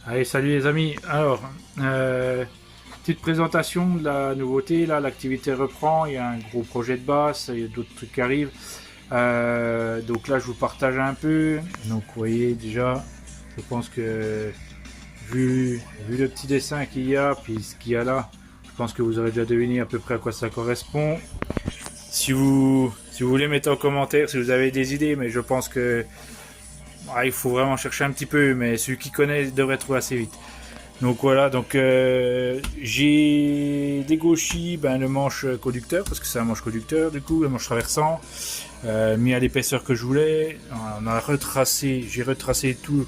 Allez, salut les amis. Alors, petite présentation de la nouveauté. Là, l'activité reprend. Il y a un gros projet de base. Il y a d'autres trucs qui arrivent. Donc là, je vous partage un peu. Donc, vous voyez déjà, je pense que vu le petit dessin qu'il y a, puis ce qu'il y a là, je pense que vous aurez déjà deviné à peu près à quoi ça correspond. Si vous voulez mettre en commentaire, si vous avez des idées, mais je pense que il faut vraiment chercher un petit peu, mais celui qui connaît devrait trouver assez vite. Donc voilà, donc j'ai dégauchi le manche conducteur, parce que c'est un manche conducteur du coup, le manche traversant, mis à l'épaisseur que je voulais. On a retracé, j'ai retracé tout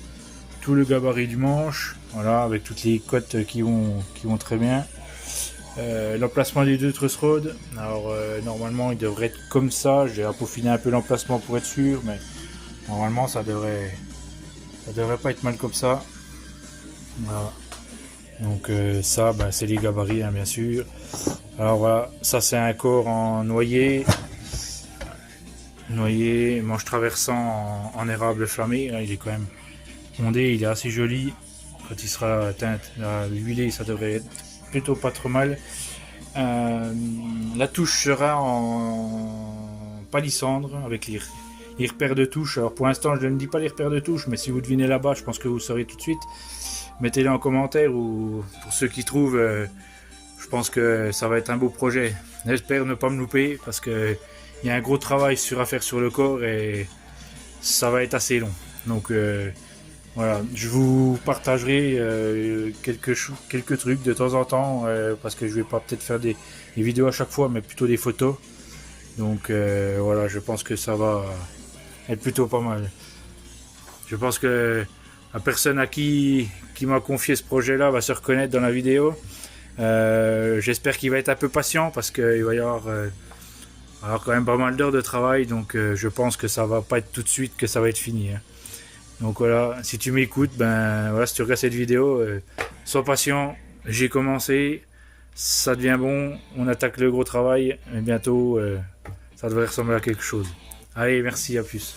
le gabarit du manche, voilà, avec toutes les cotes qui vont très bien. L'emplacement des deux truss rods, alors normalement il devrait être comme ça, j'ai peaufiné un peu l'emplacement pour être sûr, mais normalement ça devrait pas être mal comme ça. Voilà. Donc ça, c'est les gabarits, hein, bien sûr. Alors voilà, ça c'est un corps en noyer, manche traversant en érable flammé. Là, il est quand même ondé, il est assez joli. Quand il sera huilé, ça devrait être plutôt pas trop mal. La touche sera en palissandre avec les repères de touche. Alors pour l'instant, je ne dis pas les repères de touche, mais si vous devinez là-bas, je pense que vous saurez tout de suite. Mettez-les en commentaire, ou pour ceux qui trouvent, je pense que ça va être un beau projet. J'espère ne pas me louper, parce que il y a un gros travail à faire sur le corps et ça va être assez long. Donc voilà, je vous partagerai quelques trucs de temps en temps, parce que je vais pas peut-être faire des vidéos à chaque fois, mais plutôt des photos. Donc voilà, je pense que ça va être plutôt pas mal. Je pense que la personne à qui m'a confié ce projet-là va se reconnaître dans la vidéo. J'espère qu'il va être un peu patient, parce qu'il va y avoir quand même pas mal d'heures de travail, donc je pense que ça va pas être tout de suite que ça va être fini, hein. Donc voilà, si tu m'écoutes, voilà, si tu regardes cette vidéo, sois patient, j'ai commencé, ça devient bon, on attaque le gros travail, et bientôt ça devrait ressembler à quelque chose. Allez, merci, à plus.